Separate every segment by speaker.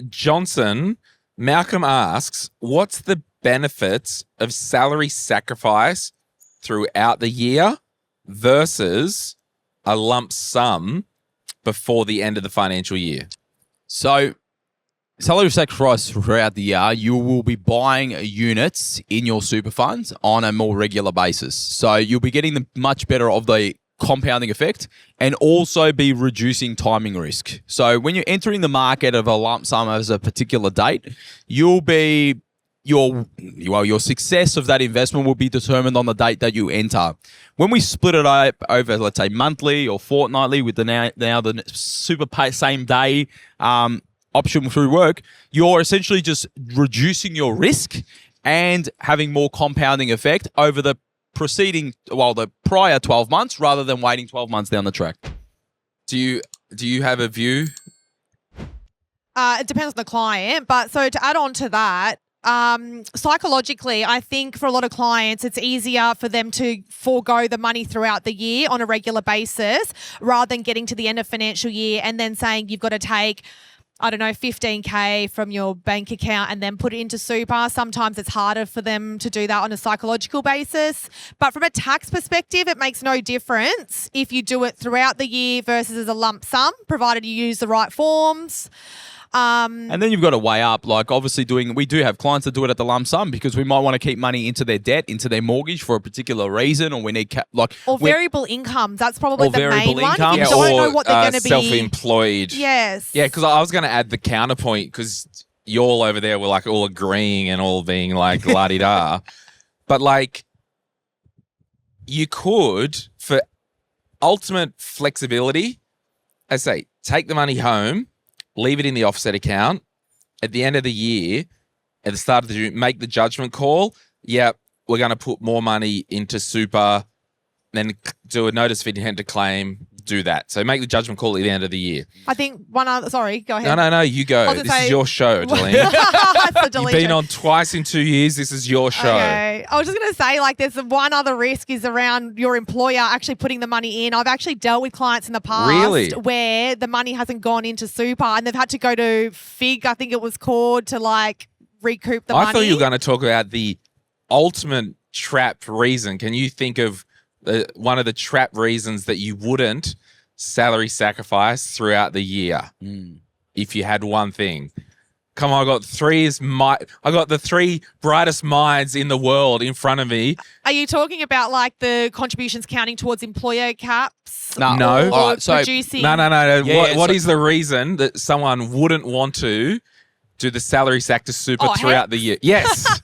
Speaker 1: Johnson, Malcolm asks, what's the benefits of salary sacrifice throughout the year versus a lump sum before the end of the financial year?
Speaker 2: So, salary sacrifice throughout the year, you will be buying units in your super funds on a more regular basis. So, you'll be getting the much better of the compounding effect and also be reducing timing risk. So, when you're entering the market of a lump sum as a particular date, you'll be your success of that investment will be determined on the date that you enter. When we split it up over, let's say, monthly or fortnightly with the now the super pay same day option through work, you're essentially just reducing your risk and having more compounding effect over the the prior 12 months rather than waiting 12 months down the track.
Speaker 1: Do you have a view?
Speaker 3: It depends on the client, but so to add on to that, psychologically, I think for a lot of clients, it's easier for them to forego the money throughout the year on a regular basis rather than getting to the end of financial year and then saying you've got to take, I don't know, 15K from your bank account and then put it into super. Sometimes it's harder for them to do that on a psychological basis. But from a tax perspective, it makes no difference if you do it throughout the year versus as a lump sum, provided you use the right forms.
Speaker 2: And then you've got to weigh up, like obviously we do have clients that do it at the lump sum because we might want to keep money into their debt, into their mortgage for a particular reason, or we need
Speaker 3: variable income. That's probably the main one.
Speaker 2: Income.
Speaker 3: If you don't know what they're going to be.
Speaker 1: Self-employed.
Speaker 3: Yes.
Speaker 1: Yeah, because I was going to add the counterpoint because you all over there were like all agreeing and all being like la-di-da. But like you could, for ultimate flexibility, I say, take the money home, leave it in the offset account. At the end of the year, at the start of the year, make the judgment call. Yeah, we're going to put more money into super, then do a notice of intent to claim, do that. So make the judgment call at the end of the year.
Speaker 3: I think sorry, go ahead.
Speaker 1: No, you go. This is your show, Delene. You've been on twice in 2 years. This is your show.
Speaker 3: Okay. I was just going to say, like, there's one other risk is around your employer actually putting the money in. I've actually dealt with clients in the past where the money hasn't gone into super and they've had to go to FIG, I think it was called, to like recoup the money.
Speaker 1: I thought you were going to talk about the ultimate trap reason. Can you think of one of the trap reasons that you wouldn't salary sacrifice throughout the year if you had one thing? Come on, I got the three brightest minds in the world in front of me.
Speaker 3: Are you talking about like the contributions counting towards employer caps?
Speaker 1: No.
Speaker 3: All right, so producing?
Speaker 1: No. Yeah, what is the reason that someone wouldn't want to do the salary sack to super throughout the year? Yes.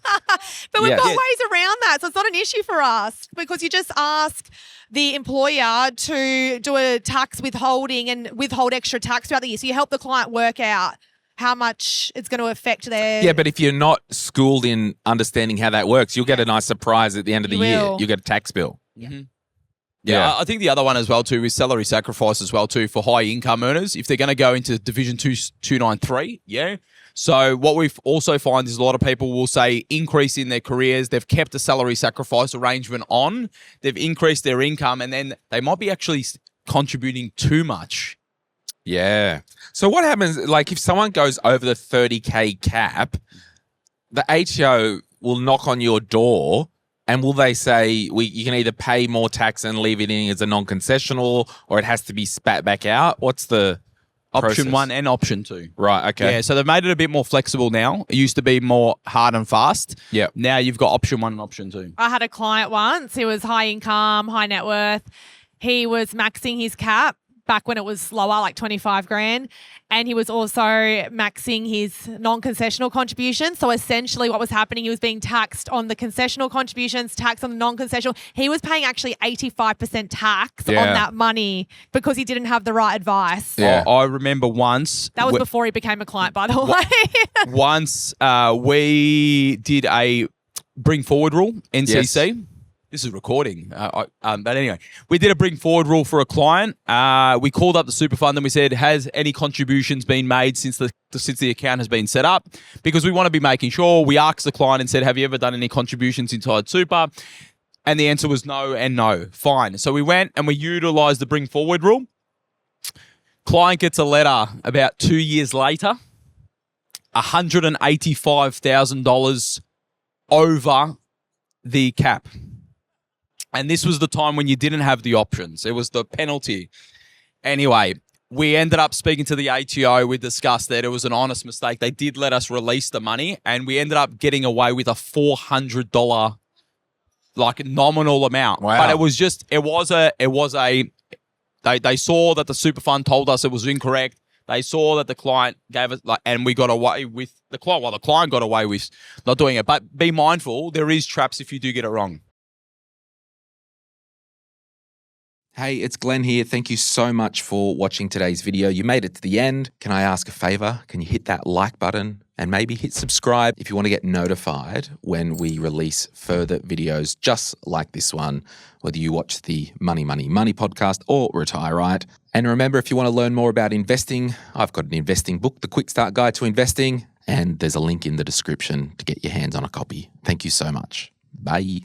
Speaker 3: But we've got ways around that, so it's not an issue for us because you just ask the employer to do a tax withholding and withhold extra tax throughout the year. So you help the client work out how much it's going to affect their...
Speaker 1: Yeah, but if you're not schooled in understanding how that works, you'll get a nice surprise at the end of the year. You'll get a tax bill.
Speaker 2: Mm-hmm. Yeah, I think the other one as well too is salary sacrifice as well too for high income earners. If they're going to go into Division 293, So what we also find is a lot of people will say increase in their careers. They've kept a salary sacrifice arrangement on. They've increased their income and then they might be actually contributing too much.
Speaker 1: Yeah. So what happens, like if someone goes over the 30K cap, the ATO will knock on your door and will they say you can either pay more tax and leave it in as a non-concessional or it has to be spat back out? What's the
Speaker 2: Option
Speaker 1: process?
Speaker 2: 1 and option 2.
Speaker 1: Right, okay.
Speaker 2: Yeah, so they've made it a bit more flexible now. It used to be more hard and fast.
Speaker 1: Yeah.
Speaker 2: Now you've got option 1 and option 2.
Speaker 3: I had a client once. He was high income, high net worth. He was maxing his cap back when it was lower, like 25 grand. And he was also maxing his non-concessional contributions. So essentially what was happening, he was being taxed on the concessional contributions, taxed on the non-concessional. He was paying actually 85% tax on that money because he didn't have the right advice.
Speaker 2: Yeah. I remember once...
Speaker 3: That was before he became a client, by the way.
Speaker 2: Once we did a bring forward rule, NCC. Yes. This is recording. But anyway, we did a bring forward rule for a client. We called up the super fund and we said, has any contributions been made since the account has been set up? Because we want to be making sure. We asked the client and said, have you ever done any contributions inside super? And the answer was no and no. Fine. So we went and we utilised the bring forward rule. Client gets a letter about 2 years later $185,000 over the cap. And this was the time when you didn't have the options. It was the penalty. Anyway, we ended up speaking to the ATO. We discussed that it was an honest mistake. They did let us release the money, and we ended up getting away with a $400 like nominal amount.
Speaker 1: Wow.
Speaker 2: But it was they saw that the super fund told us it was incorrect. They saw that the client gave us and we got away with the client. Well, the client got away with not doing it. But be mindful, there is traps if you do get it wrong.
Speaker 1: Hey, it's Glenn here. Thank you so much for watching today's video. You made it to the end. Can I ask a favor? Can you hit that like button and maybe hit subscribe if you want to get notified when we release further videos just like this one, whether you watch the Money, Money, Money podcast or Retire Right. And remember, if you want to learn more about investing, I've got an investing book, The Quick Start Guide to Investing, and there's a link in the description to get your hands on a copy. Thank you so much. Bye.